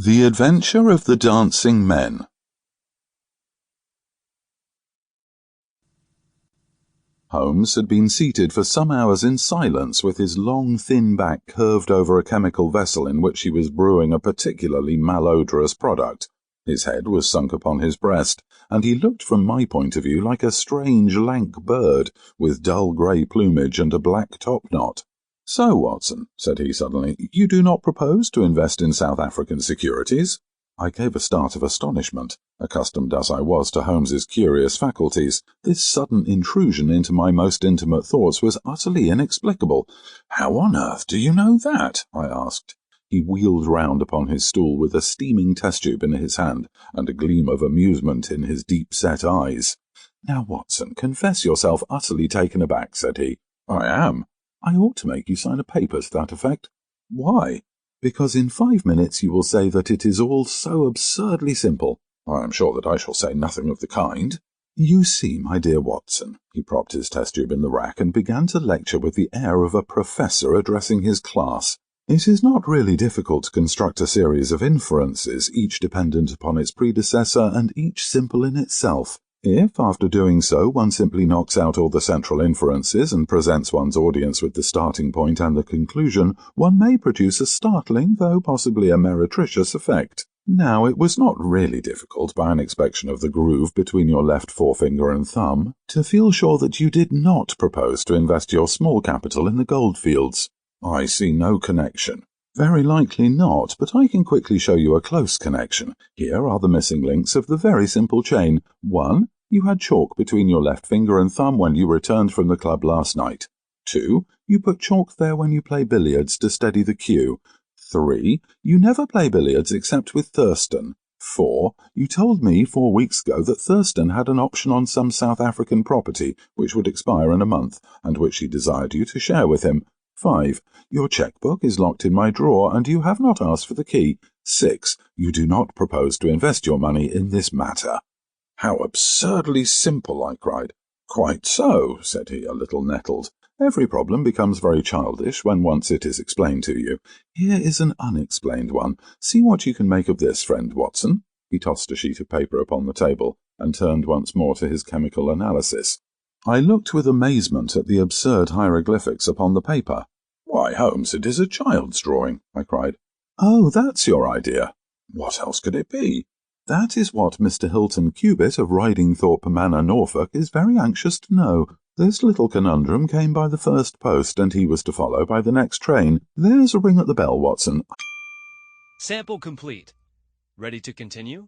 The Adventure of the Dancing Men. Holmes had been seated for some hours in silence with his long, thin back curved over a chemical vessel in which he was brewing a particularly malodorous product. His head was sunk upon his breast, and he looked from my point of view like a strange, lank bird with dull grey plumage and a black top-knot. "So, Watson," said he suddenly, "you do not propose to invest in South African securities?" I gave a start of astonishment. Accustomed as I was to Holmes's curious faculties, this sudden intrusion into my most intimate thoughts was utterly inexplicable. "How on earth do you know that?" I asked. He wheeled round upon his stool with a steaming test tube in his hand and a gleam of amusement in his deep-set eyes. "Now, Watson, confess yourself utterly taken aback," said he. "I am." "I ought to make you sign a paper to that effect." "Why?" "Because in 5 minutes you will say that it is all so absurdly simple." "I am sure that I shall say nothing of the kind." "You see, my dear Watson," he propped his test tube in the rack and began to lecture with the air of a professor addressing his class. "It is not really difficult to construct a series of inferences, each dependent upon its predecessor and each simple in itself. If, after doing so, one simply knocks out all the central inferences and presents one's audience with the starting point and the conclusion, one may produce a startling, though possibly a meretricious effect. Now, it was not really difficult, by an inspection of the groove between your left forefinger and thumb, to feel sure that you did not propose to invest your small capital in the goldfields." "I see no connection." "Very likely not, but I can quickly show you a close connection. Here are the missing links of the very simple chain. 1. You had chalk between your left finger and thumb when you returned from the club last night. 2. You put chalk there when you play billiards to steady the cue. 3. You never play billiards except with Thurston. 4. You told me 4 weeks ago that Thurston had an option on some South African property which would expire in a month, and which he desired you to share with him. 5. Your cheque-book is locked in my drawer, and you have not asked for the key. 6. You do not propose to invest your money in this matter." "How absurdly simple!" I cried. "Quite so," said he, a little nettled. "Every problem becomes very childish when once it is explained to you. Here is an unexplained one. See what you can make of this, friend Watson." He tossed a sheet of paper upon the table, and turned once more to his chemical analysis. I looked with amazement at the absurd hieroglyphics upon the paper. "Why, Holmes, it is a child's drawing," I cried. "Oh, that's your idea." "What else could it be?" "That is what Mr. Hilton Cubitt of Ridingthorpe Manor, Norfolk, is very anxious to know. This little conundrum came by the first post, and he was to follow by the next train. There's a ring at the bell, Watson." Sample complete. Ready to continue?